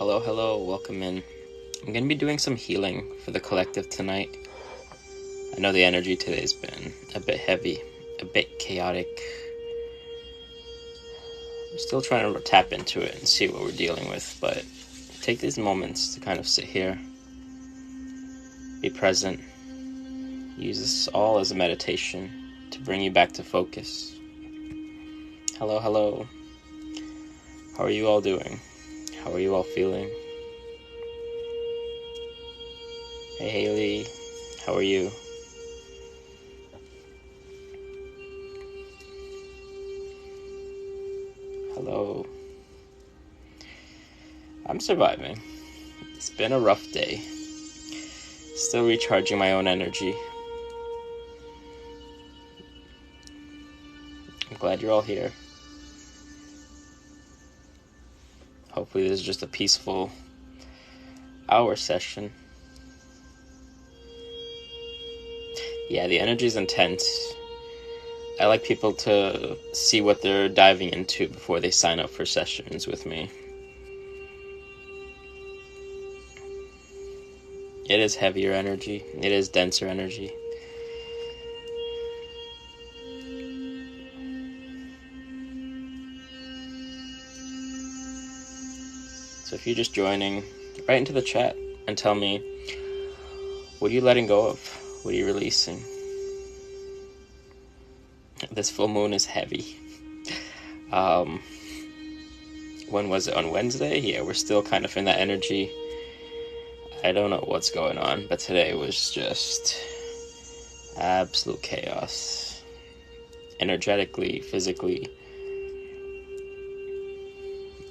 Hello, welcome in. I'm going to be doing some healing for the collective tonight. I know the energy today's been a bit heavy, a bit chaotic. We're still trying to tap into it and see what we're dealing with, but take these moments to kind of sit here, be present, use this all as a meditation to bring you back to focus. Hello. How are you all doing? How are you all feeling? Hey Haley, how are you? Hello. I'm surviving. It's been a rough day. Still recharging my own energy. I'm glad you're all here. Hopefully this is just a peaceful hour session. Yeah, the energy is intense. I like people to see what they're diving into before they sign up for sessions with me. It is heavier energy. It is denser energy. So if you're just joining, write into the chat and tell me, what are you letting go of? What are you releasing? This full moon is heavy. When was it? On Wednesday? Yeah, we're still kind of in that energy. I don't know what's going on, but today was just absolute chaos. Energetically, physically.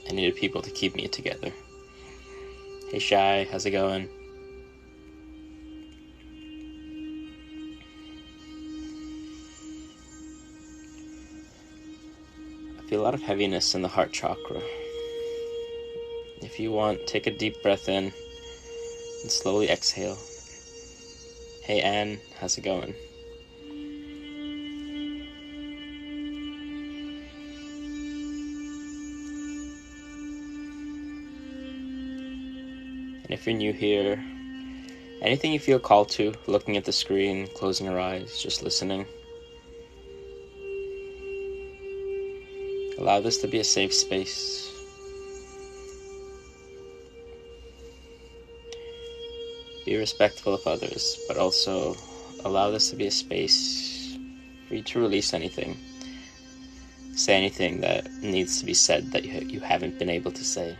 I needed people to keep me together. Hey Shy, how's it going? I feel a lot of heaviness in the heart chakra. If you want, take a deep breath in and slowly exhale. Hey Anne, how's it going? And if you're new here, anything you feel called to, looking at the screen, closing your eyes, just listening. Allow this to be a safe space. Be respectful of others, but also allow this to be a space for you to release anything. Say anything that needs to be said that you haven't been able to say.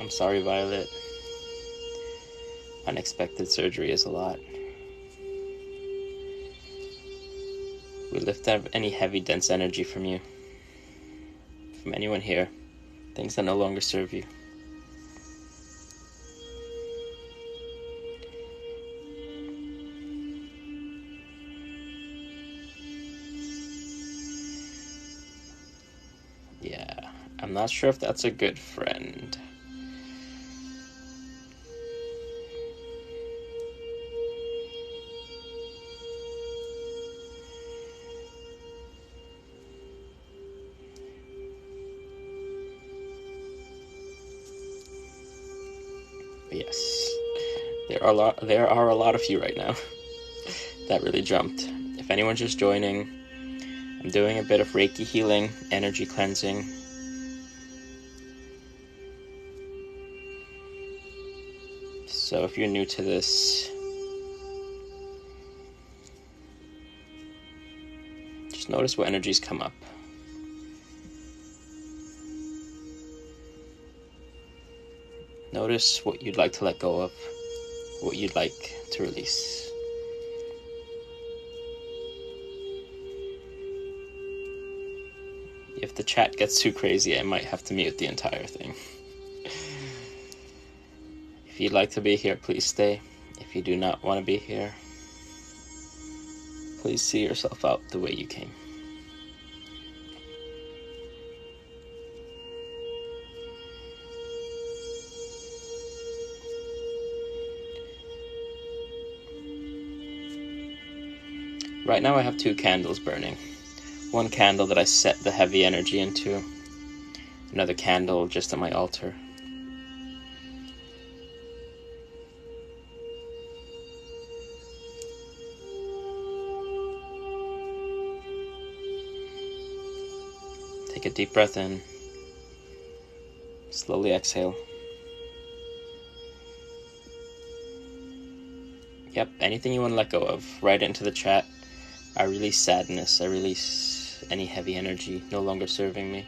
I'm sorry, Violet. Unexpected surgery is a lot. We lift out any heavy, dense energy from you. From anyone here. Things that no longer serve you. Yeah, I'm not sure if that's a good friend. Yes, there are a lot of you right now. That really jumped. If anyone's just joining, I'm doing a bit of Reiki healing, energy cleansing. So if you're new to this, just notice what energies come up. Notice what you'd like to let go of, what you'd like to release. If the chat gets too crazy, I might have to mute the entire thing. If you'd like to be here, please stay. If you do not want to be here, please see yourself out the way you came. Right now I have 2 candles burning. One candle that I set the heavy energy into, another candle just at my altar. Take a deep breath in. Slowly exhale. Yep, anything you want to let go of, write it into the chat. I release sadness. I release any heavy energy no longer serving me.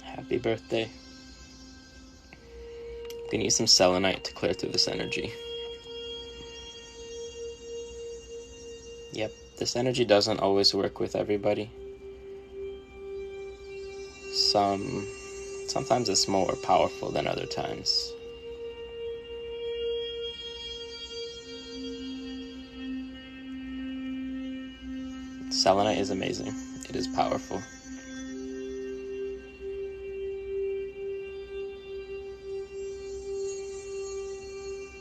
Happy birthday. I'm going to use some selenite to clear through this energy. Yep, this energy doesn't always work with everybody. Sometimes it's more powerful than other times. Selenite is amazing. It is powerful.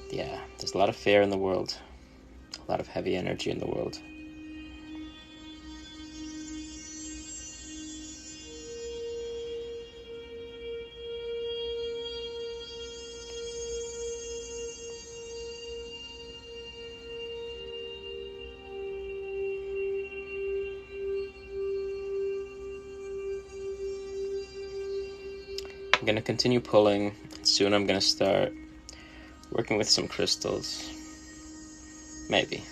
Yeah, there's a lot of fear in the world. A lot of heavy energy in the world. I'm going to continue pulling. Soon I'm going to start working with some crystals. Maybe.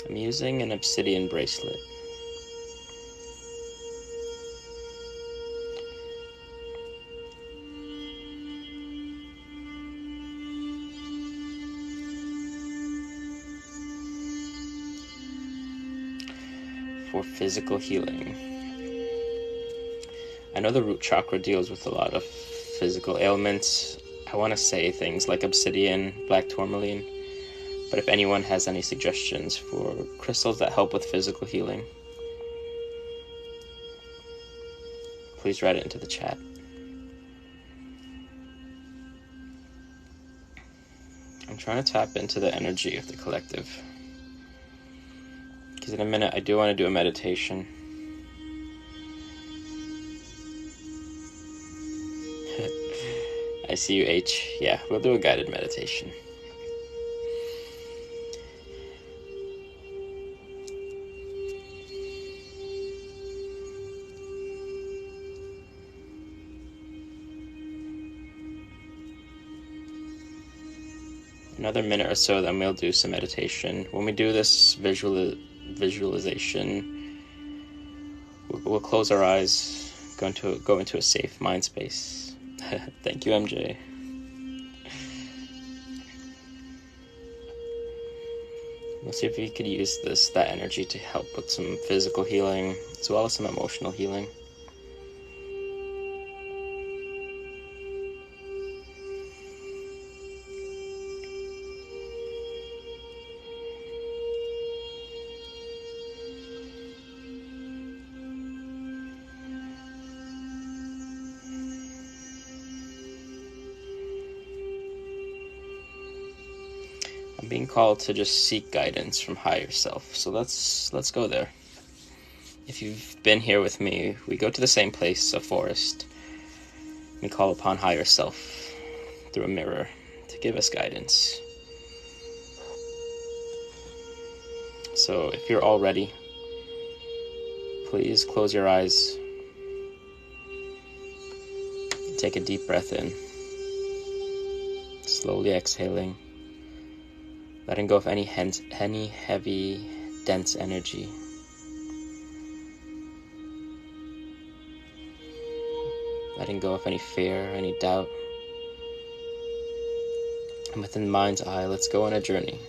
I'm using an obsidian bracelet. For physical healing. I know the root chakra deals with a lot of physical ailments. I want to say things like obsidian, black tourmaline, but if anyone has any suggestions for crystals that help with physical healing, please write it into the chat. I'm trying to tap into the energy of the collective, because in a minute I do want to do a meditation. I see you, H. Yeah, we'll do a guided meditation. Another minute or so, then we'll do some meditation. When we do this visualization, we'll close our eyes, go into a safe mind space. Thank you, MJ. We'll see if we could use that energy to help with some physical healing, as well as some emotional healing. I'm being called to just seek guidance from higher self. So let's go there. If you've been here with me, we go to the same place, a forest. We call upon higher self through a mirror to give us guidance. So if you're all ready, please close your eyes. Take a deep breath in. Slowly exhaling, letting go of any heavy, dense energy. Letting go of any fear, any doubt. And within the mind's eye, let's go on a journey.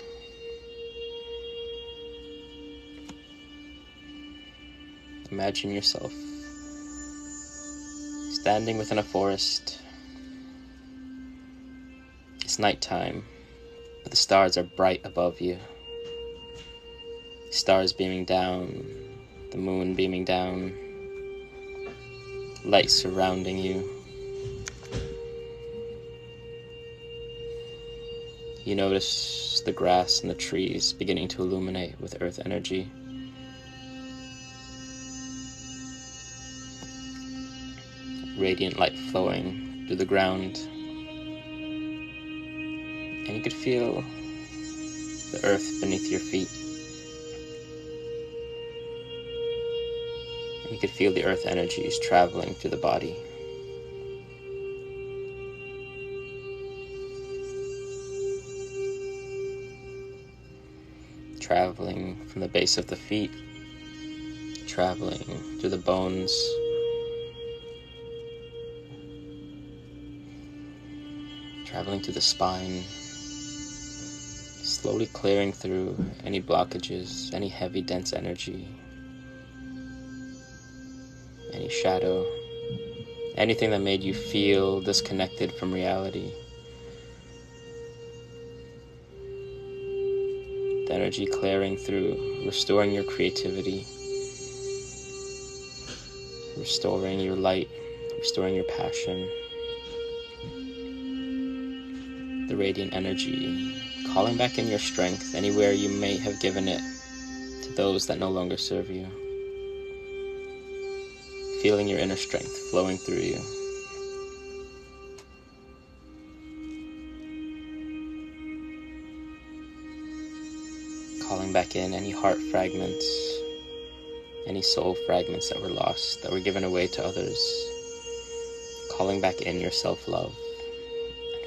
Imagine yourself standing within a forest. It's nighttime, but the stars are bright above you. Stars beaming down, the moon beaming down, light surrounding you. You notice the grass and the trees beginning to illuminate with earth energy. Radiant light flowing through the ground. And you could feel the earth beneath your feet. And you could feel the earth energies traveling through the body. Traveling from the base of the feet, traveling through the bones, traveling through the spine, slowly clearing through any blockages, any heavy, dense energy, any shadow, anything that made you feel disconnected from reality. The energy clearing through, restoring your creativity, restoring your light, restoring your passion. The radiant energy, calling back in your strength anywhere you may have given it to those that no longer serve you. Feeling your inner strength flowing through you. Calling back in any heart fragments, any soul fragments that were lost, that were given away to others. Calling back in your self-love.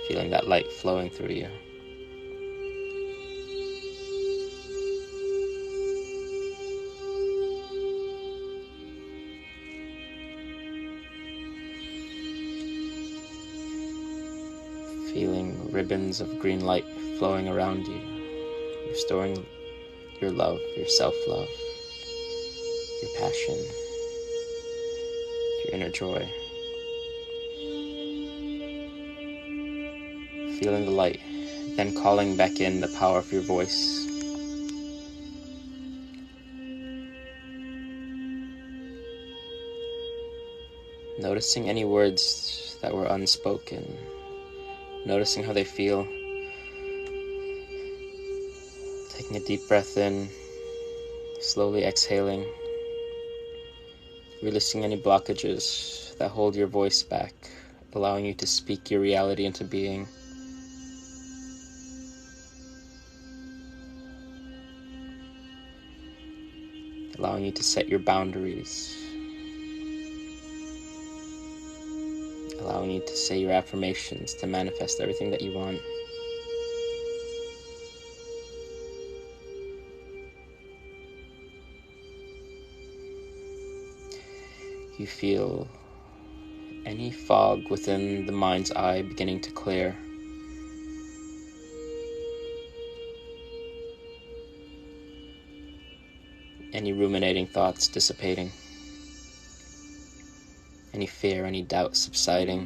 Feeling that light flowing through you. Feeling ribbons of green light flowing around you, restoring your love, your self-love, your passion, your inner joy. Feeling the light, then calling back in the power of your voice. Noticing any words that were unspoken. Noticing how they feel. Taking a deep breath in, slowly exhaling. Releasing any blockages that hold your voice back, allowing you to speak your reality into being. Allowing you to set your boundaries. Allowing you to say your affirmations to manifest everything that you want. You feel any fog within the mind's eye beginning to clear. Any ruminating thoughts dissipating. Any fear, any doubt subsiding.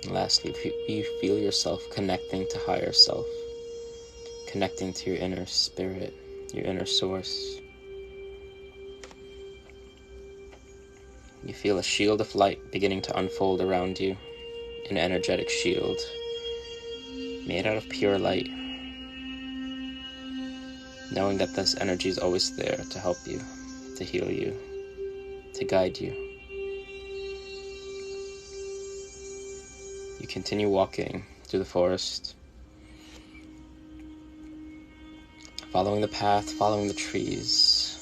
And lastly, you feel yourself connecting to higher self. Connecting to your inner spirit, your inner source. You feel a shield of light beginning to unfold around you. An energetic shield made out of pure light. Knowing that this energy is always there to help you, to heal you, to guide you. You continue walking through the forest, following the path, following the trees,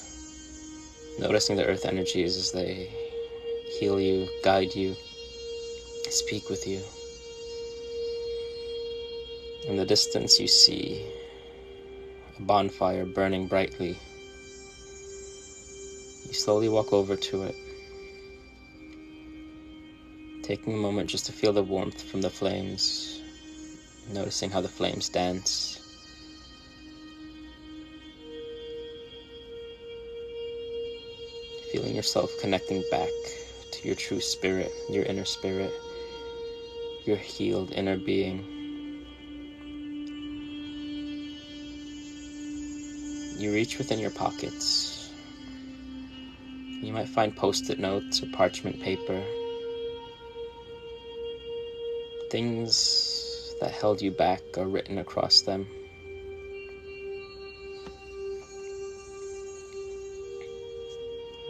noticing the earth energies as they heal you, guide you, speak with you. In the distance you see a bonfire burning brightly. You slowly walk over to it, taking a moment just to feel the warmth from the flames, noticing how the flames dance. Feeling yourself connecting back to your true spirit, your inner spirit, your healed inner being. You reach within your pockets. You might find post-it notes or parchment paper, things that held you back are written across them.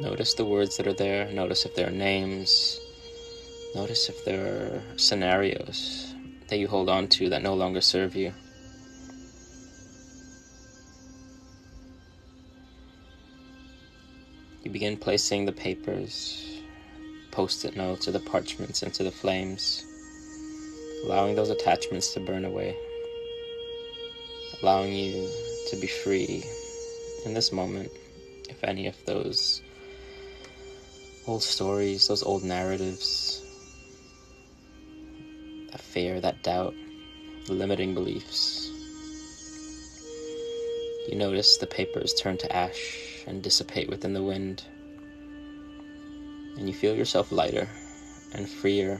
Notice the words that are there. Notice if there are names. Notice if there are scenarios that you hold on to that no longer serve you. You begin placing the papers, post-it notes, or the parchments into the flames, allowing those attachments to burn away, allowing you to be free in this moment if any of those old stories, those old narratives, that fear, that doubt, the limiting beliefs. You notice the papers turn to ash and dissipate within the wind, and you feel yourself lighter and freer.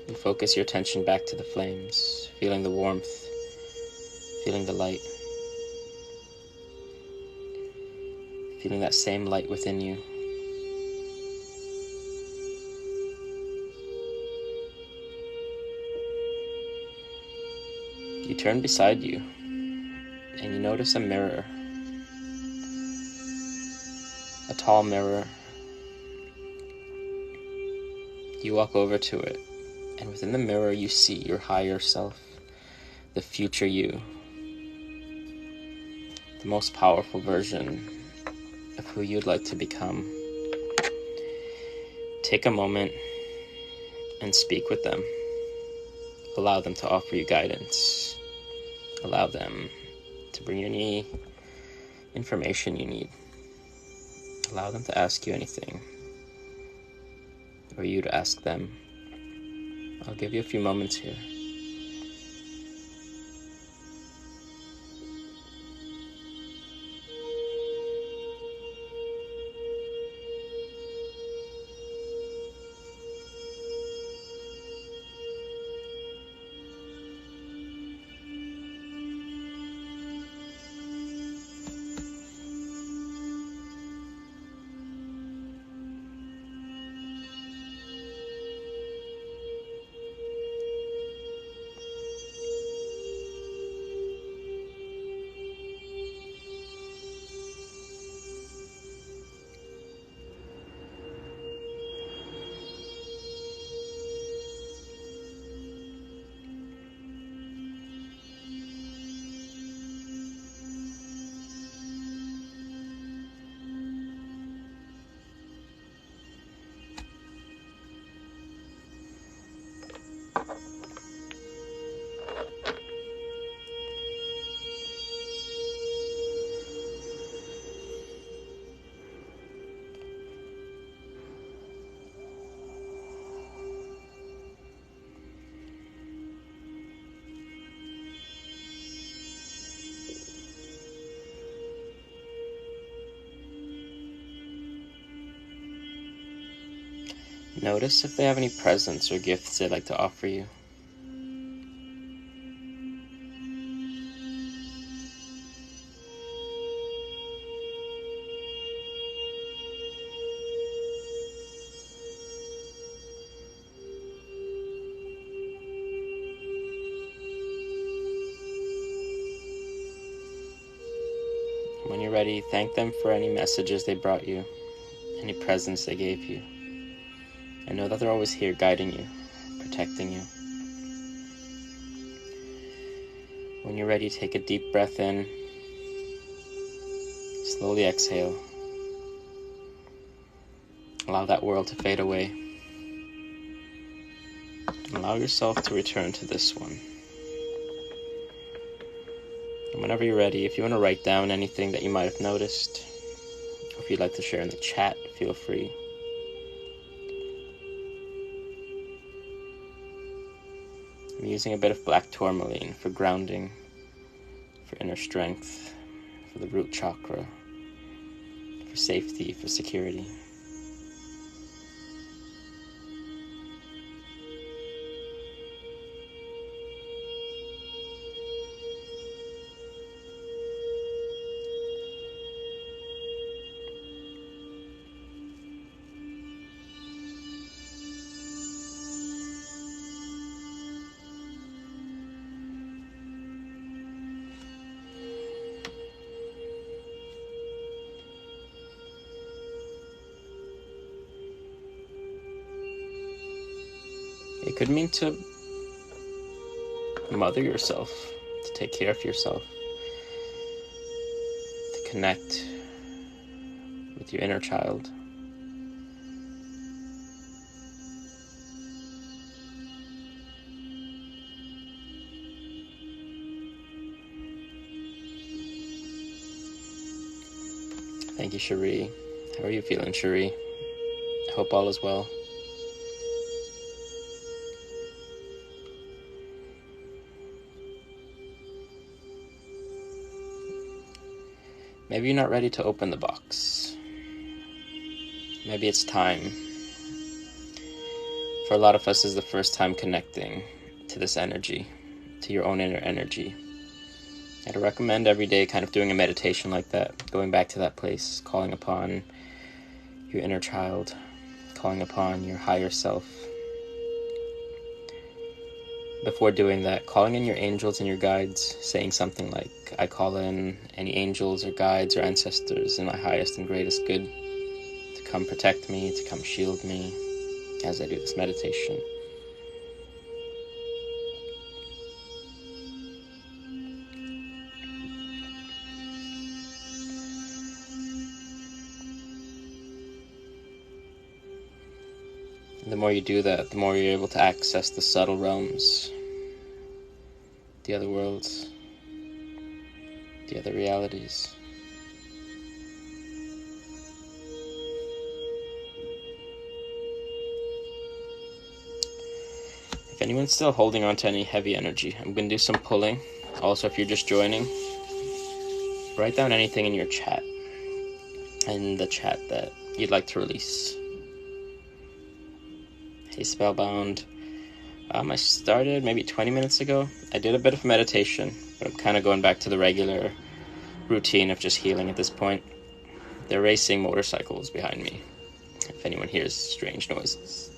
You focus your attention back to the flames, feeling the warmth, feeling the light, feeling that same light within you. You turn beside you, and you notice a mirror, a tall mirror. You walk over to it, and within the mirror you see your higher self, the future you, the most powerful version of who you'd like to become. Take a moment and speak with them. Allow them to offer you guidance. Allow them to bring you any information you need. Allow them to ask you anything, or you to ask them. I'll give you a few moments here. Notice if they have any presents or gifts they'd like to offer you. When you're ready, thank them for any messages they brought you, any presents they gave you. And know that they're always here guiding you, protecting you. When you're ready, take a deep breath in Slowly exhale. Allow that world to fade away. And allow yourself to return to this one. And whenever you're ready, if you want to write down anything that you might have noticed, or if you'd like to share in the chat, feel free. I'm using a bit of black tourmaline for grounding, for inner strength, for the root chakra, for safety, for security. It could mean to mother yourself, to take care of yourself, to connect with your inner child. Thank you, Cherie. How are you feeling, Cherie? I hope all is well. Maybe you're not ready to open the box. Maybe it's time. For a lot of us, this is the first time connecting to this energy, to your own inner energy. I'd recommend every day kind of doing a meditation like that, going back to that place, calling upon your inner child, calling upon your higher self. Before doing that, calling in your angels and your guides, saying something like, I call in any angels or guides or ancestors in my highest and greatest good to come protect me, to come shield me as I do this meditation. And the more you do that, the more you're able to access the subtle realms, the other worlds, the other realities. If anyone's still holding on to any heavy energy, I'm going to do some pulling. Also, if you're just joining, write down anything in your chat, in the chat that you'd like to release. Hey, Spellbound. I started maybe 20 minutes ago. I did a bit of meditation, but I'm kind of going back to the regular routine of just healing at this point. They're racing motorcycles behind me, if anyone hears strange noises.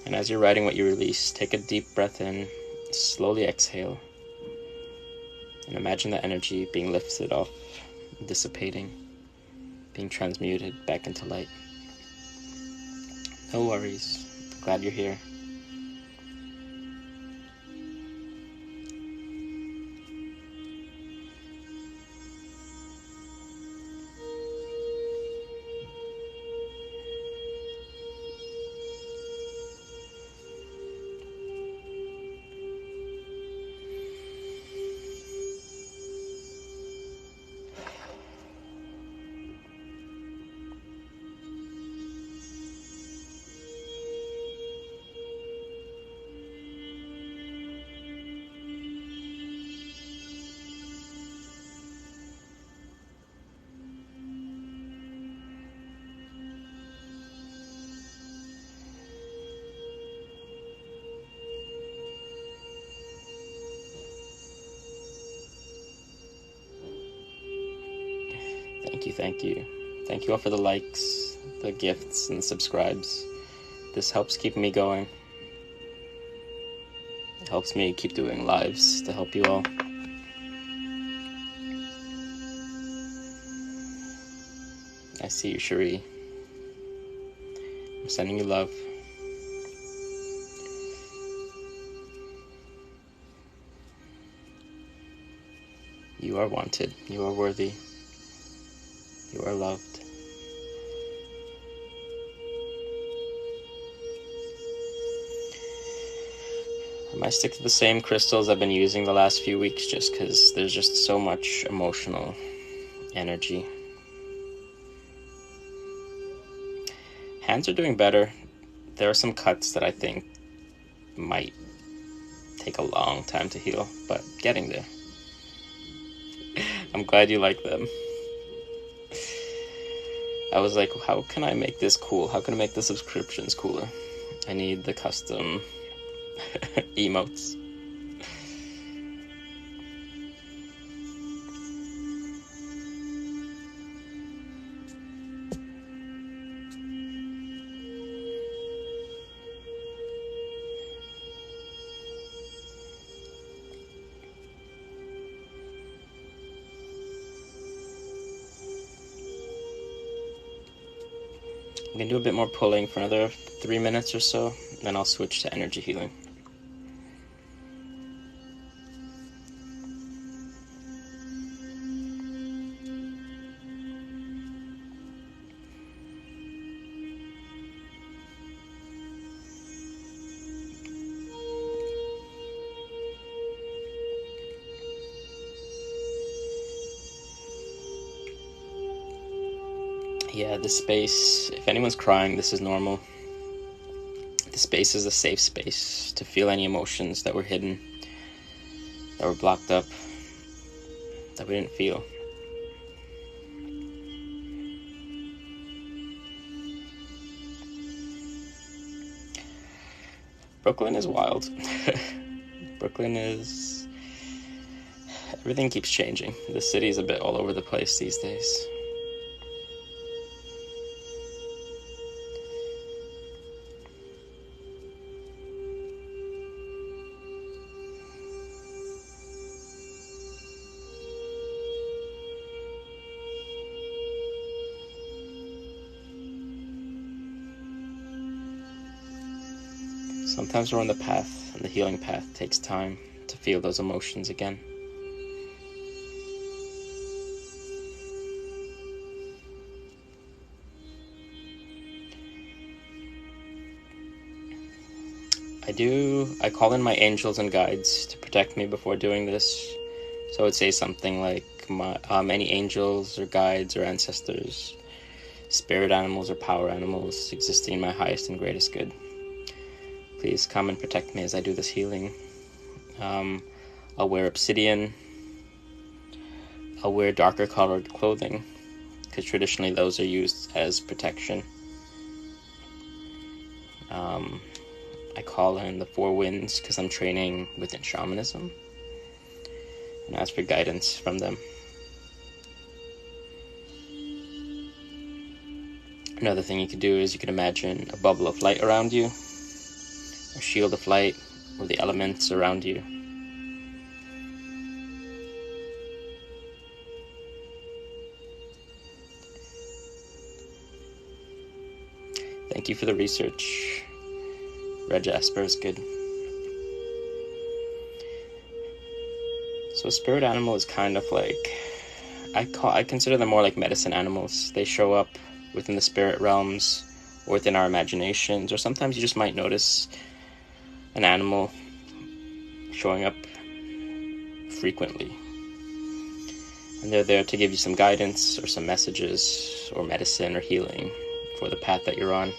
And as you're writing what you release, take a deep breath in, slowly exhale, and imagine the energy being lifted off, dissipating, being transmuted back into light. No worries. Glad you're here. Thank you. Thank you all for the likes, the gifts, and the subscribes. This helps keep me going. It helps me keep doing lives to help you all. I see you, Cherie. I'm sending you love. You are wanted. You are worthy. You are loved. I might stick to the same crystals I've been using the last few weeks just because there's just so much emotional energy. Hands are doing better. There are some cuts that I think might take a long time to heal, but getting there. I'm glad you like them. I was like, how can I make this cool? How can I make the subscriptions cooler? I need the custom emotes. I'm going to do a bit more pulling for another 3 minutes or so, then I'll switch to energy healing. Yeah, this space, if anyone's crying, this is normal. This space is a safe space to feel any emotions that were hidden, that were blocked up, that we didn't feel. Brooklyn is wild. Brooklyn is... Everything keeps changing. The city's a bit all over the place these days. Sometimes we're on the path, and the healing path takes time to feel those emotions again. I call in my angels and guides to protect me before doing this. So I would say something like, any angels or guides or ancestors, spirit animals or power animals existing in my highest and greatest good, please come and protect me as I do this healing. I'll wear obsidian. I'll wear darker colored clothing, because traditionally those are used as protection. I call in the four winds because I'm training within shamanism, and ask for guidance from them. Another thing you could do is you could imagine a bubble of light around you, a shield of light, or the elements around you. Thank you for the research. Red Jasper is good. So a spirit animal is kind of like, I consider them more like medicine animals. They show up within the spirit realms or within our imaginations, or sometimes you just might notice an animal showing up frequently. And they're there to give you some guidance or some messages or medicine or healing for the path that you're on.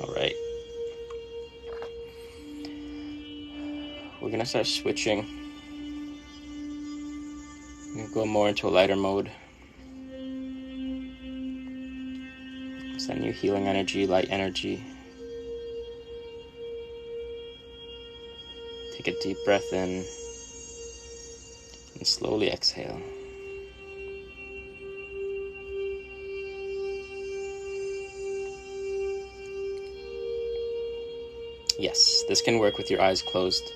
Alright. We're gonna start switching. I'm gonna go more into a lighter mode. Send you healing energy, light energy, to Take a deep breath in and slowly exhale. Yes, this can work with your eyes closed.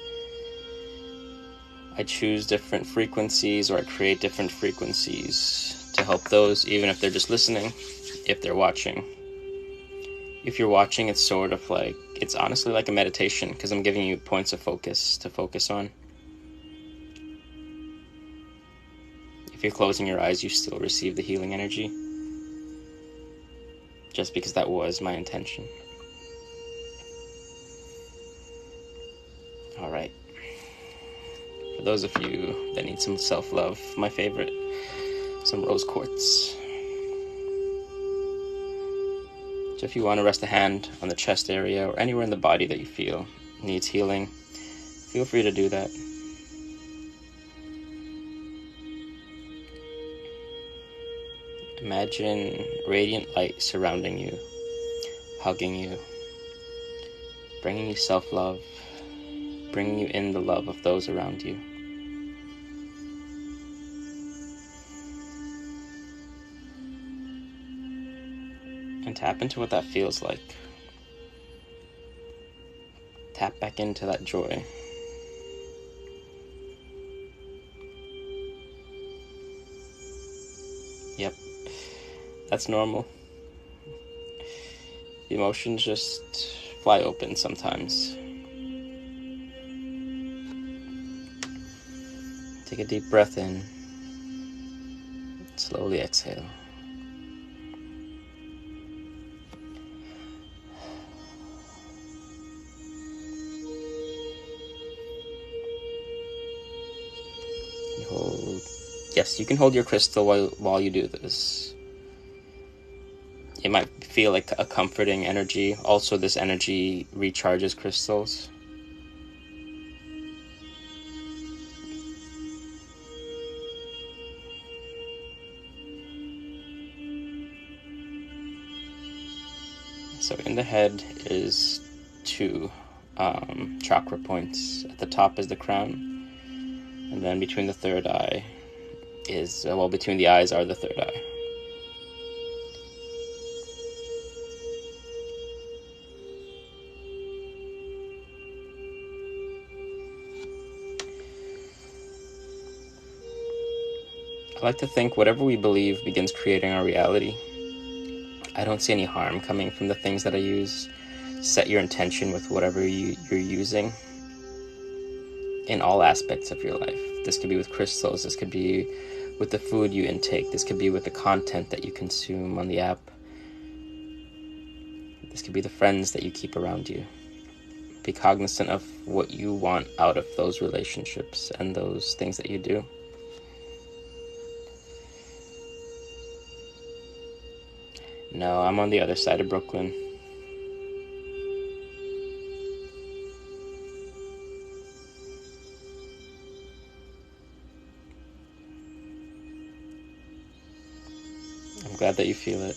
I choose different frequencies, or I create different frequencies to help those, even if they're just listening, if they're watching. If you're watching, it's sort of like, it's honestly like a meditation, because I'm giving you points of focus to focus on. If you're closing your eyes, you still receive the healing energy, just because that was my intention. All right. For those of you that need some self-love, my favorite, some rose quartz. So if you want to rest a hand on the chest area or anywhere in the body that you feel needs healing, feel free to do that. Imagine radiant light surrounding you, hugging you, bringing you self-love, bringing you in the love of those around you. And tap into what that feels like. Tap back into that joy. Yep, that's normal. The emotions just fly open sometimes. Take a deep breath in. Slowly exhale. Yes, you can hold your crystal while you do this. It might feel like a comforting energy. Also, this energy recharges crystals. So in the head is two chakra points. At the top is the crown, and then between the third eye is, between the eyes are the third eye. I like to think whatever we believe begins creating our reality. I don't see any harm coming from the things that I use. Set your intention with whatever you're using in all aspects of your life. This could be with crystals, this could be with the food you intake, this could be with the content that you consume on the app, this could be the friends that you keep around you. Be cognizant of what you want out of those relationships and those things that you do. No, I'm on the other side of Brooklyn. I'm glad that you feel it.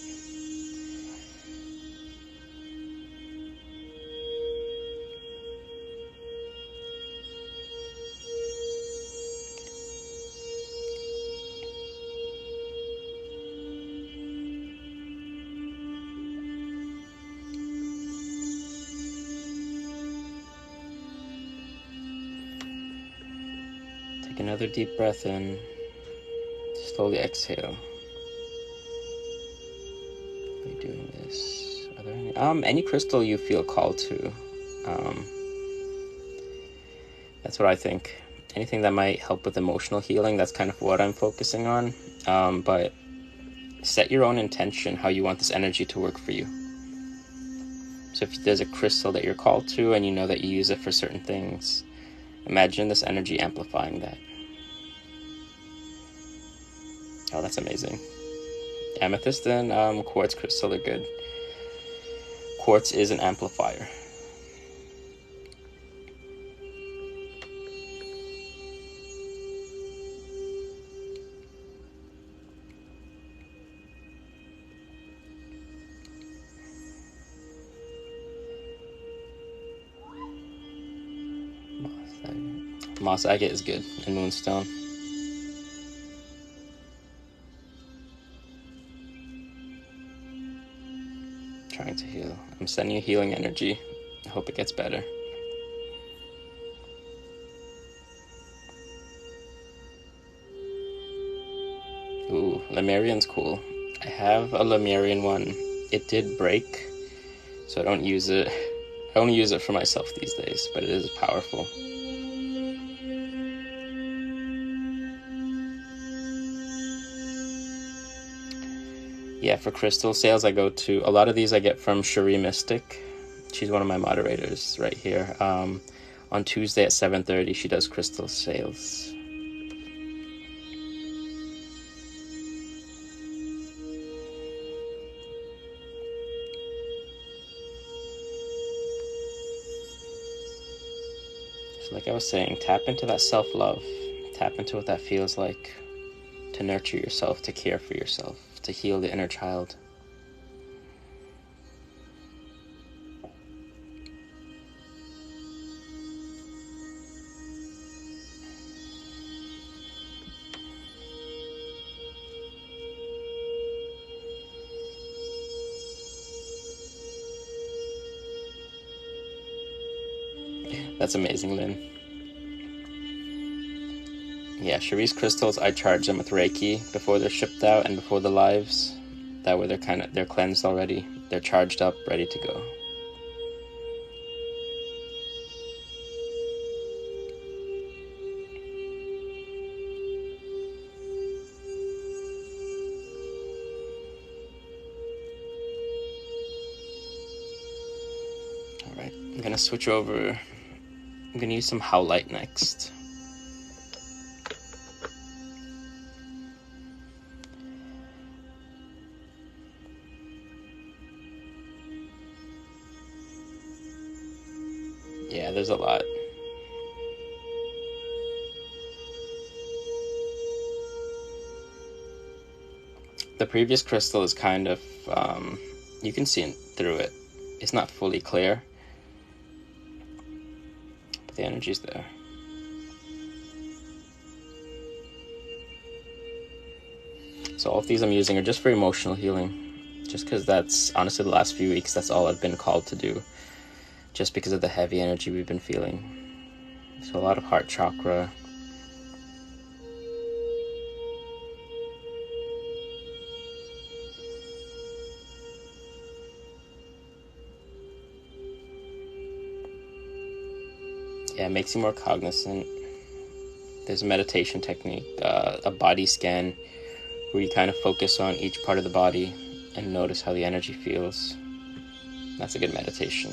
Take another deep breath in. Slowly exhale. Are you doing this? Are there any crystal you feel called to? That's what I think. Anything that might help with emotional healing, that's kind of what I'm focusing on. But set your own intention how you want this energy to work for you. So if there's a crystal that you're called to and you know that you use it for certain things, imagine this energy amplifying that. Oh, that's amazing. Amethyst and quartz crystal are good. Quartz is an amplifier. Moss agate is good, and moonstone. Trying to heal. I'm sending you healing energy. I hope it gets better. Ooh, Lemurian's cool. I have a Lemurian one. It did break, so I don't use it. I only use it for myself these days, but it is powerful. Yeah, for crystal sales, I go to... A lot of these I get from Cherie Mystic. She's one of my moderators right here. On Tuesday at 7:30, she does crystal sales. So like I was saying, tap into that self-love. Tap into what that feels like to nurture yourself, to care for yourself, to heal the inner child. That's amazing, Lynn. Yeah, Cherie's crystals, I charge them with Reiki before they're shipped out and before the lives. That way they're cleansed already. They're charged up, ready to go. Alright, I'm gonna switch over. I'm gonna use some Howlite next. Yeah, there's a lot. The previous crystal is kind of, you can see through it. It's not fully clear, but the energy's there. So all of these I'm using are just for emotional healing, just because that's, honestly, the last few weeks, that's all I've been called to do, just because of the heavy energy we've been feeling. So a lot of heart chakra. Yeah, it makes you more cognizant. There's a meditation technique, a body scan, where you kind of focus on each part of the body and notice how the energy feels. That's a good meditation.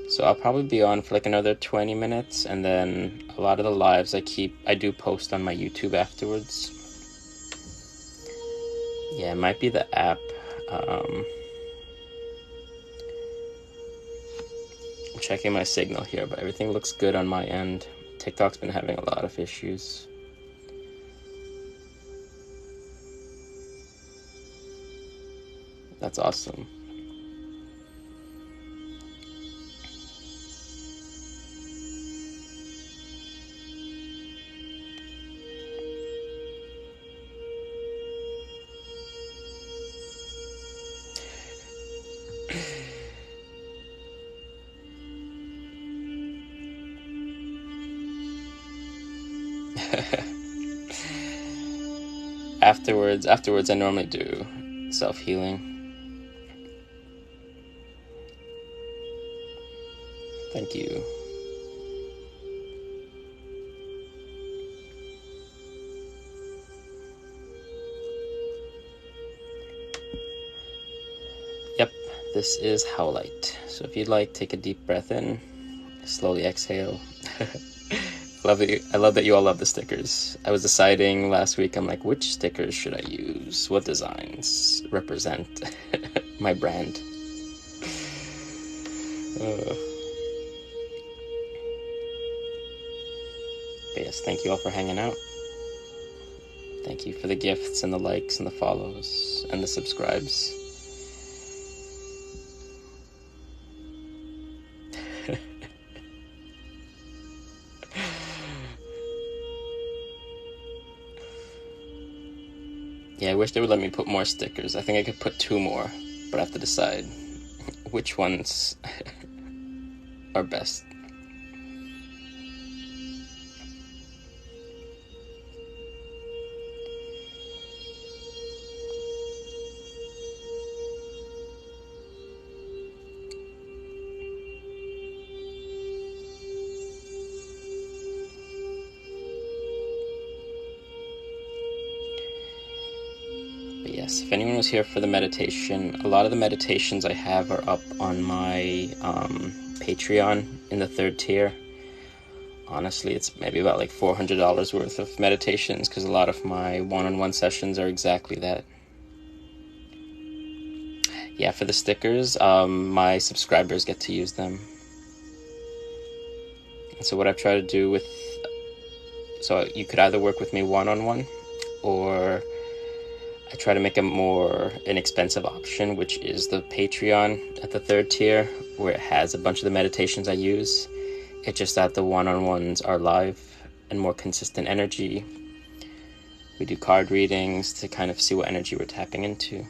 So I'll probably be on for like another 20 minutes, and then a lot of the lives I do post on my YouTube afterwards. Yeah, it might be the app. I'm checking my signal here, but everything looks good on my end. TikTok's been having a lot of issues. That's awesome. Afterwards I normally do self-healing. Thank you. Yep, this is Howlite. So if you'd like, take a deep breath in, slowly exhale. I love that you all love the stickers. I was deciding last week, I'm like, which stickers should I use? What designs represent my brand? But yes, thank you all for hanging out. Thank Thank you for the gifts and the likes and the follows and the subscribes. Yeah, I wish they would let me put more stickers. I think I could put 2 more, but I have to decide which ones are best. But yes, if anyone was here for the meditation, a lot of the meditations I have are up on my Patreon in the 3rd tier. Honestly, it's maybe about like $400 worth of meditations, because a lot of my one-on-one sessions are exactly that. Yeah, for the stickers, my subscribers get to use them. And so what I've tried to do with... So you could either work with me one-on-one, or I try to make a more inexpensive option, which is the Patreon at the 3rd tier, where it has a bunch of the meditations I use. It's just that the one-on-ones are live and more consistent energy. We do card readings to kind of see what energy we're tapping into.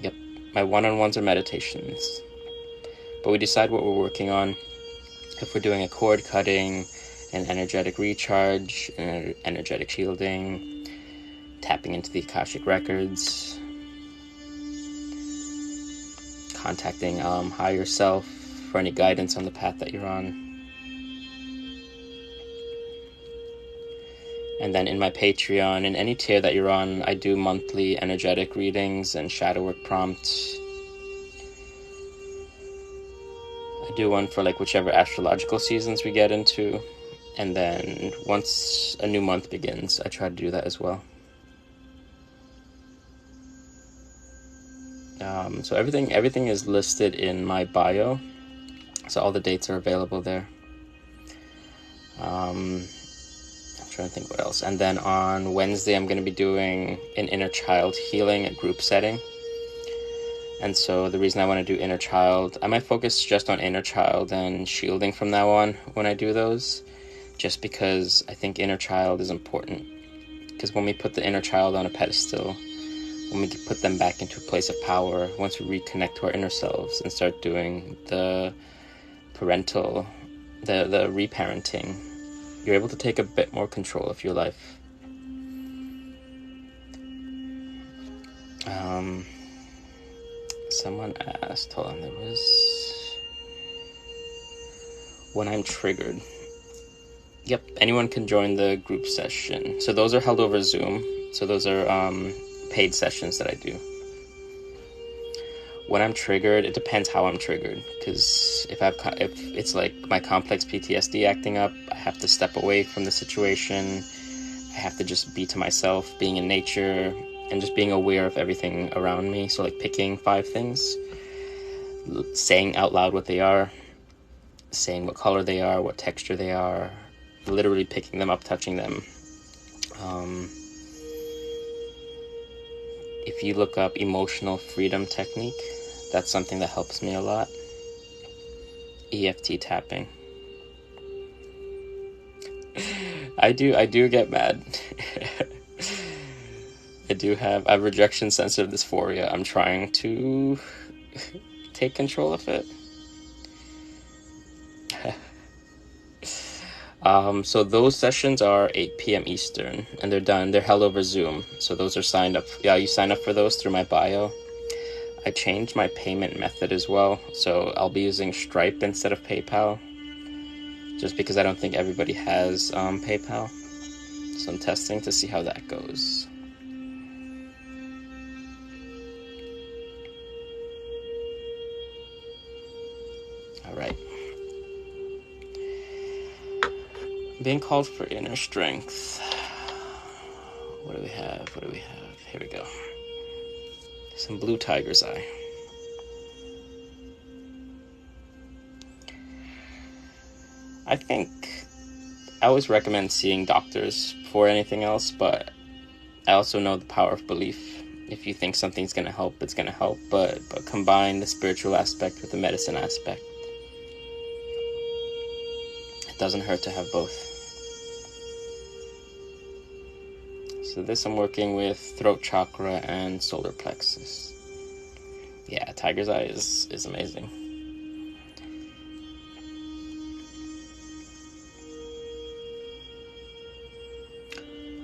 Yep, my one-on-ones are meditations. But we decide what we're working on. If we're doing a cord cutting, an energetic recharge, an energetic shielding, tapping into the Akashic records, contacting higher self for any guidance on the path that you're on. And then in my Patreon, in any tier that you're on, I do monthly energetic readings and shadow work prompts. I do one for like whichever astrological seasons we get into. And then once a new month begins, I try to do that as well. So everything is listed in my bio. So all the dates are available there. I'm trying to think what else. And then on Wednesday, I'm going to be doing an inner child healing, a group setting. And so the reason I want to do inner child, I might focus just on inner child and shielding from now on when I do those, just because I think inner child is important. Because when we put the inner child on a pedestal, when we put them back into a place of power, once we reconnect to our inner selves and start doing the parental, the reparenting, you're able to take a bit more control of your life. Someone asked, hold on, there was... When I'm triggered. Yep, anyone can join the group session. So those are held over Zoom. So those are paid sessions that I do. When I'm triggered, it depends how I'm triggered. Because if it's like my complex PTSD acting up, I have to step away from the situation. I have to just be to myself, being in nature, and just being aware of everything around me. So like picking 5 things, saying out loud what they are, saying what color they are, what texture they are, literally picking them up, touching them. If you look up emotional freedom technique, that's something that helps me a lot. EFT tapping. I do get mad. I have rejection sensitive dysphoria. I'm trying to take control of it. So those sessions are 8 p.m. Eastern, and they're done. They're held over Zoom. So those are signed up. Yeah, you sign up for those through my bio. I changed my payment method as well. So I'll be using Stripe instead of PayPal, just because I don't think everybody has PayPal. So I'm testing to see how that goes. All right. Being called for inner strength. What do we have? Here we go. Some blue tiger's eye. I always recommend seeing doctors before anything else, but I also know the power of belief. If you think something's going to help, it's going to help, but combine the spiritual aspect with the medicine aspect. It doesn't hurt to have both. So this I'm working with throat chakra and solar plexus. Yeah, tiger's eye is amazing.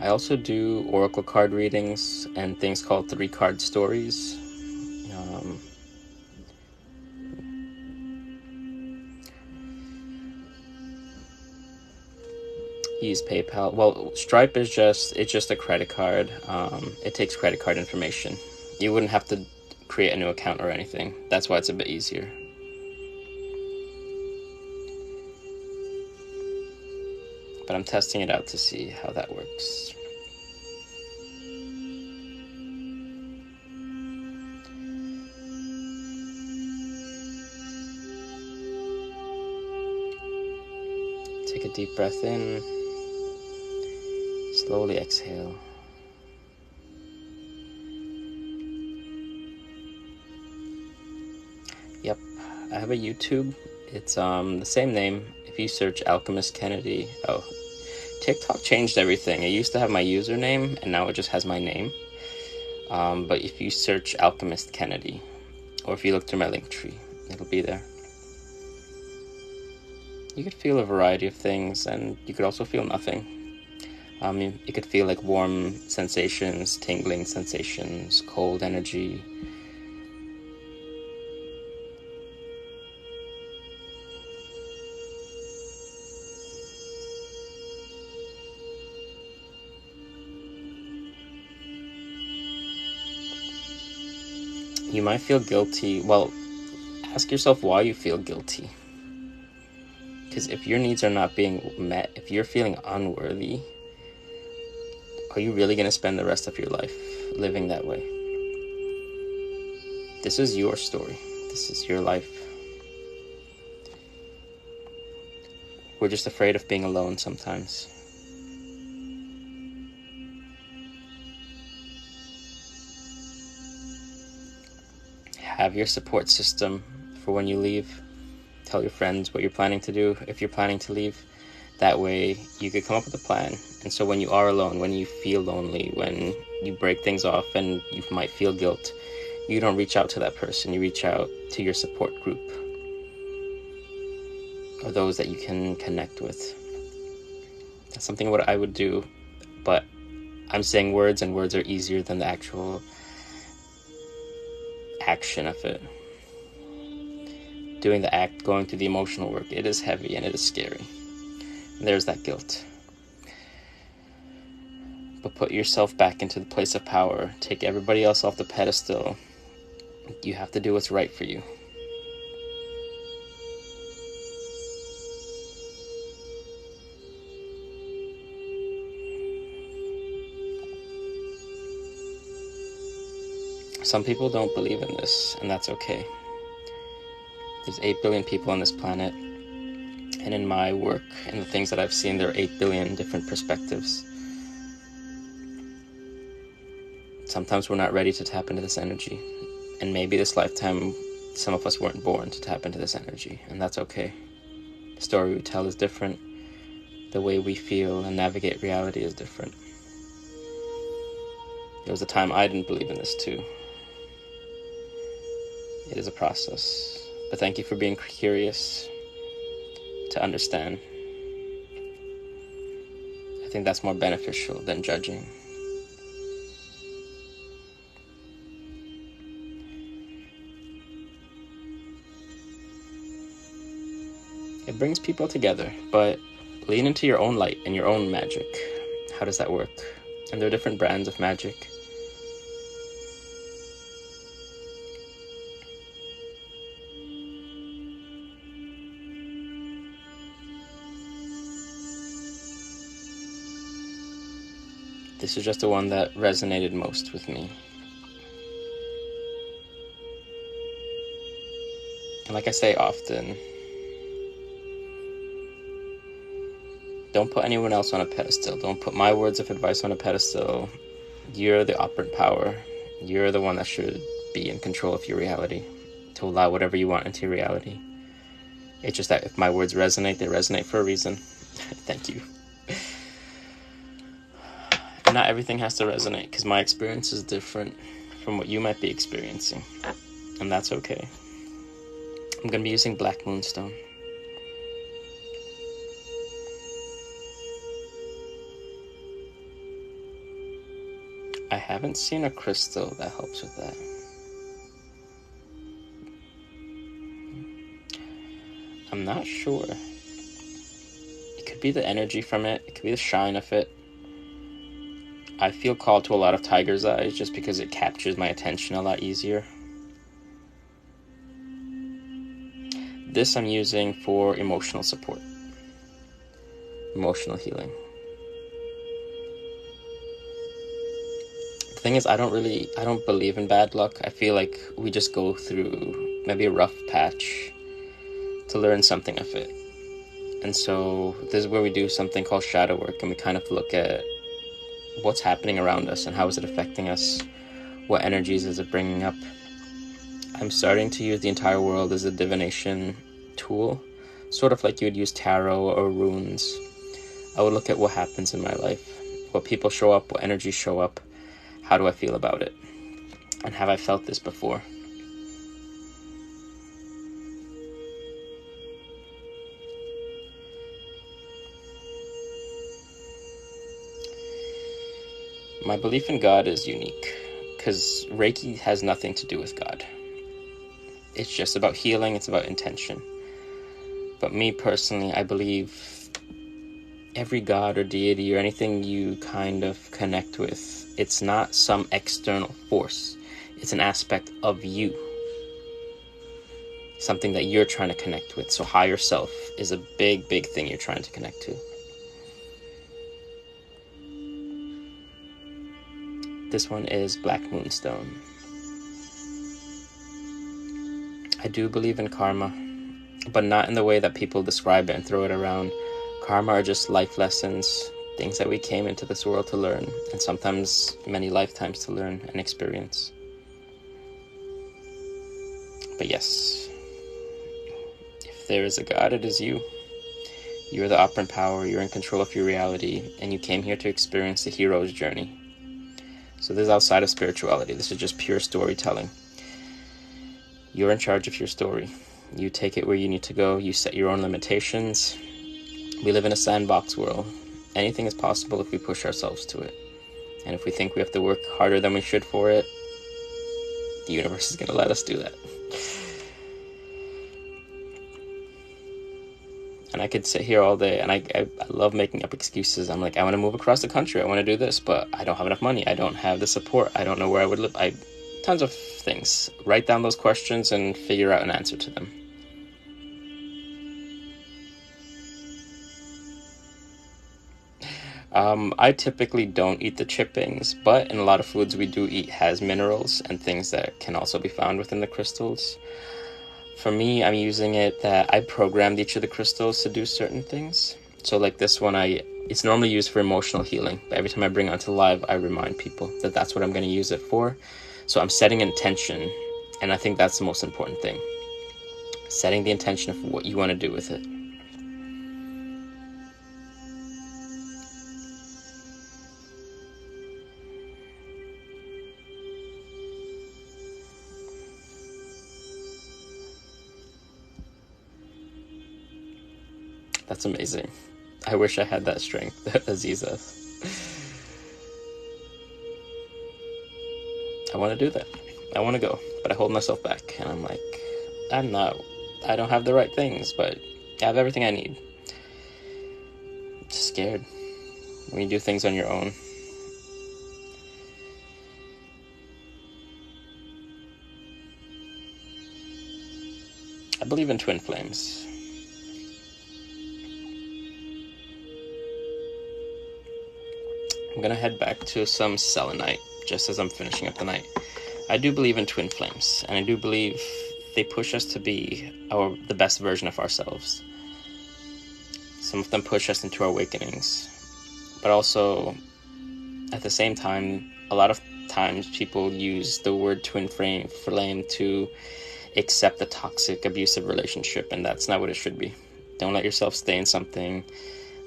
I also do oracle card readings and things called 3-card stories. Use PayPal. Well, Stripe is just a credit card. It takes credit card information. You wouldn't have to create a new account or anything. That's why it's a bit easier. But I'm testing it out to see how that works. Take a deep breath in. Slowly exhale. Yep, I have a YouTube. It's the same name. If you search Alchemist Kennedy. Oh, TikTok changed everything. It used to have my username, and now it just has my name. But if you search Alchemist Kennedy, or if you look through my link tree, it'll be there. You could feel a variety of things, and you could also feel nothing. You could feel like warm sensations, tingling sensations, cold energy. You might feel guilty. Well, ask yourself why you feel guilty. Because if your needs are not being met, if you're feeling unworthy, are you really going to spend the rest of your life living that way? This is your story. This is your life. We're just afraid of being alone sometimes. Have your support system for when you leave. Tell your friends what you're planning to do if you're planning to leave. That way you could come up with a plan. And so when you are alone, when you feel lonely, when you break things off and you might feel guilt, you don't reach out to that person. You reach out to your support group or those that you can connect with. That's something what I would do, but I'm saying words, and words are easier than the actual action of it. Doing the act, going through the emotional work, it is heavy and it is scary. There's that guilt. But put yourself back into the place of power. Take everybody else off the pedestal. You have to do what's right for you. Some people don't believe in this, and that's okay. There's 8 billion people on this planet, and in my work and the things that I've seen, there are 8 billion different perspectives. Sometimes we're not ready to tap into this energy, and maybe this lifetime some of us weren't born to tap into this energy, and that's okay. The story we tell is different. The way we feel and navigate reality is different. There was a time I didn't believe in this too. It is a process. But thank you for being curious to understand. I think that's more beneficial than judging. It brings people together, but lean into your own light and your own magic. How does that work? And there are different brands of magic. This is just the one that resonated most with me. And like I say often, Don't put anyone else on a pedestal. Don't put my words of advice on a pedestal. You're the operant power. You're the one that should be in control of your reality, to allow whatever you want into your reality. It's just that if my words resonate, they resonate for a reason. Thank you. Not everything has to resonate, because my experience is different from what you might be experiencing. And that's okay. I'm going to be using Black Moonstone. I haven't seen a crystal that helps with that. I'm not sure. It could be the energy from it. It could be the shine of it. I feel called to a lot of tiger's eyes just because it captures my attention a lot easier. This I'm using for emotional support. Emotional healing. The thing is, I don't believe in bad luck. I feel like we just go through maybe a rough patch to learn something of it. And so this is where we do something called shadow work, and we kind of look at what's happening around us and how is it affecting us. What energies is it bringing up? I'm starting to use the entire world as a divination tool, sort of like you would use tarot or runes. I would look at what happens in my life, what people show up, what energies show up, how do I feel about it, and have I felt this before? My belief in God is unique, because Reiki has nothing to do with God. It's just about healing, it's about intention. But me personally, I believe every god or deity or anything you kind of connect with, it's not some external force. It's an aspect of you. Something that you're trying to connect with. So higher self is a big, big thing you're trying to connect to. This one is Black Moonstone. I do believe in karma, but not in the way that people describe it and throw it around. Karma are just life lessons, things that we came into this world to learn, and sometimes many lifetimes to learn and experience. But yes, if there is a God, it is you. You're the operant power, you're in control of your reality, and you came here to experience the hero's journey. So this is outside of spirituality, this is just pure storytelling. You're in charge of your story. You take it where you need to go. You set your own limitations. We live in a sandbox world. Anything is possible if we push ourselves to it. And if we think we have to work harder than we should for it, the universe is going to let us do that. And I could sit here all day, and I love making up excuses. I'm like, I want to move across the country. I want to do this, but I don't have enough money. I don't have the support. I don't know where I would live. Tons of things. Write down those questions and figure out an answer to them. I typically don't eat the chippings, but in a lot of foods we do eat has minerals and things that can also be found within the crystals. For me, I'm using it that I programmed each of the crystals to do certain things. So like this one, it's normally used for emotional healing, but every time I bring it onto live, I remind people that that's what I'm going to use it for. So I'm setting intention, and I think that's the most important thing. Setting the intention of what you want to do with it. That's amazing. I wish I had that strength that Aziza. I want to do that. I want to go, but I hold myself back, and I'm like, I don't have the right things, but I have everything I need. I'm just scared when you do things on your own. I believe in twin flames. I'm gonna head back to some selenite just as I'm finishing up the night. I do believe in twin flames, and I do believe they push us to be the best version of ourselves. Some of them push us into our awakenings. But also, at the same time, a lot of times people use the word twin flame to accept a toxic, abusive relationship, and that's not what it should be. Don't let yourself stay in something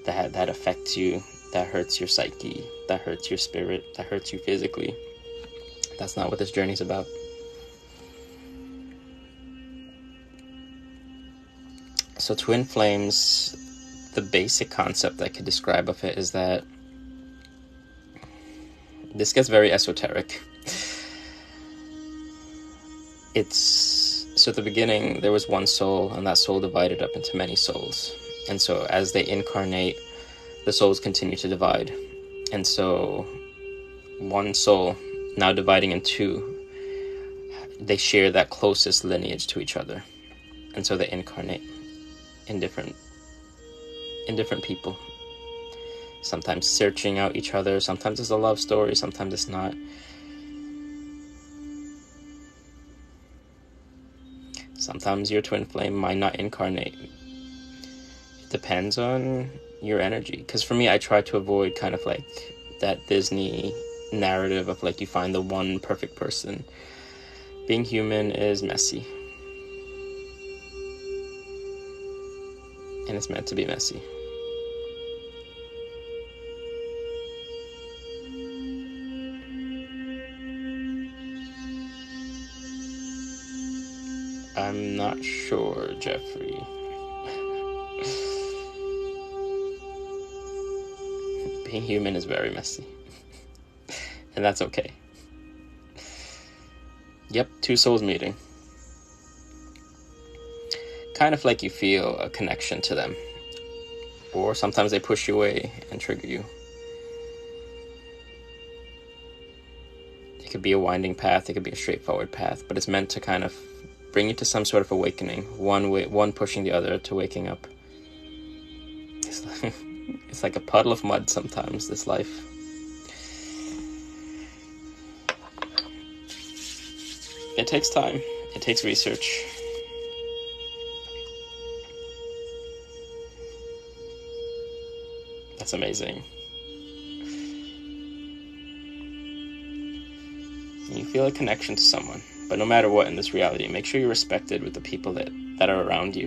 that affects you, that hurts your psyche, that hurts your spirit, that hurts you physically. That's not what this journey is about. So twin flames, the basic concept I could describe of it is that this gets very esoteric. So at the beginning, there was one soul, and that soul divided up into many souls. And so as they incarnate, the souls continue to divide. And so one soul, now dividing in two, they share that closest lineage to each other. And so they incarnate in different people. Sometimes searching out each other, sometimes it's a love story, sometimes it's not. Sometimes your twin flame might not incarnate. It depends on your energy. Because for me, I try to avoid kind of like that Disney narrative of like you find the one perfect person. Being human is messy. And it's meant to be messy. I'm not sure, Jeffrey. Being human is very messy. And that's okay. Yep, two souls meeting. Kind of like you feel a connection to them. Or sometimes they push you away and trigger you. It could be a winding path, it could be a straightforward path, but it's meant to kind of bring you to some sort of awakening. One pushing the other to waking up. It's like a puddle of mud sometimes, this life. It takes time. It takes research. That's amazing. You feel a connection to someone. But no matter what in this reality, make sure you're respected with the people that are around you.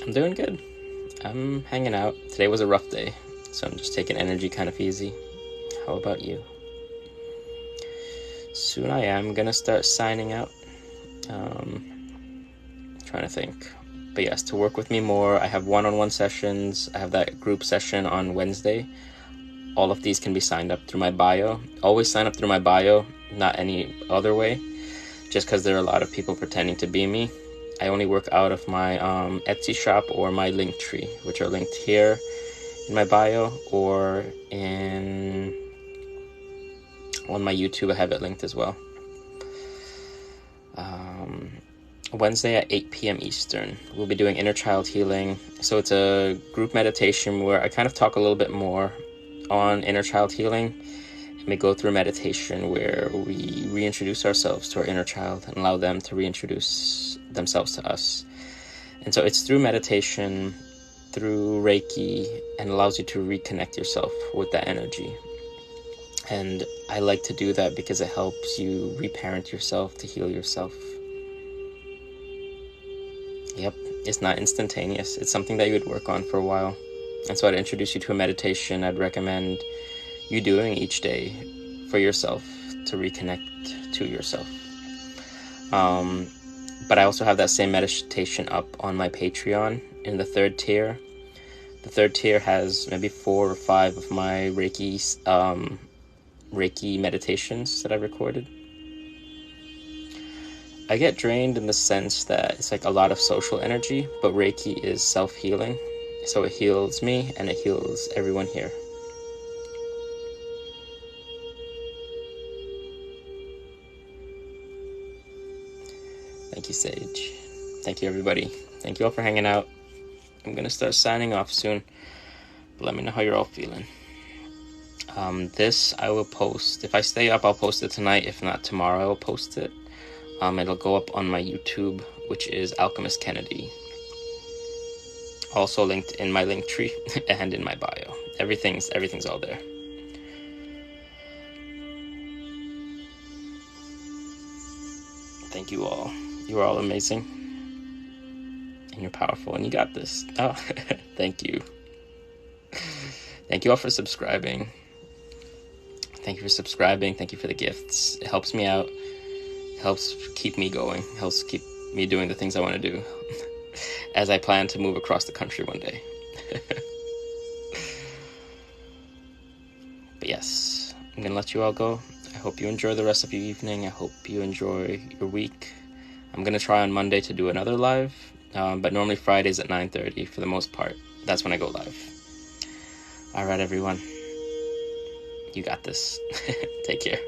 I'm doing good. I'm hanging out. Today was a rough day, so I'm just taking energy kind of easy. How about you? Soon I am gonna start signing out. Trying to think. But yes, to work with me more, I have one-on-one sessions. I have that group session on Wednesday. All of these can be signed up through my bio. Always sign up through my bio, not any other way. Just because there are a lot of people pretending to be me. I only work out of my Etsy shop or my Linktree, which are linked here in my bio or on my YouTube. I have it linked as well. Wednesday at 8 p.m. Eastern. We'll be doing inner child healing. So it's a group meditation where I kind of talk a little bit more on inner child healing. And we go through a meditation where we reintroduce ourselves to our inner child and allow them to reintroduce themselves to us. And so it's through meditation, through Reiki, and allows you to reconnect yourself with that energy. And I like to do that because it helps you reparent yourself, to heal yourself. Yep, it's not instantaneous. It's something that you would work on for a while. And so I'd introduce you to a meditation I'd recommend you doing each day for yourself to reconnect to yourself. But I also have that same meditation up on my Patreon in the third tier. The third tier has maybe 4 or 5 of my Reiki meditations that I recorded. I get drained in the sense that it's like a lot of social energy, but Reiki is self-healing. So it heals me and it heals everyone here. Thank you, Sage. Thank you, everybody. Thank you all for hanging out. I'm going to start signing off soon. But let me know how you're all feeling. This I will post. If I stay up, I'll post it tonight. If not, tomorrow I will post it. It'll go up on my YouTube, which is Alchemist Kennedy. Also linked in my link tree and in my bio. Everything's all there. Thank you all. You are all amazing. And you're powerful, and you got this. Oh, thank you. Thank you all for subscribing. Thank you for subscribing. Thank you for the gifts. It helps me out. It helps keep me going. It helps keep me doing the things I want to do as I plan to move across the country one day. But yes, I'm going to let you all go. I hope you enjoy the rest of your evening. I hope you enjoy your week. I'm going to try on Monday to do another live, but normally Fridays at 9:30 for the most part. That's when I go live. All right, everyone. You got this. Take care.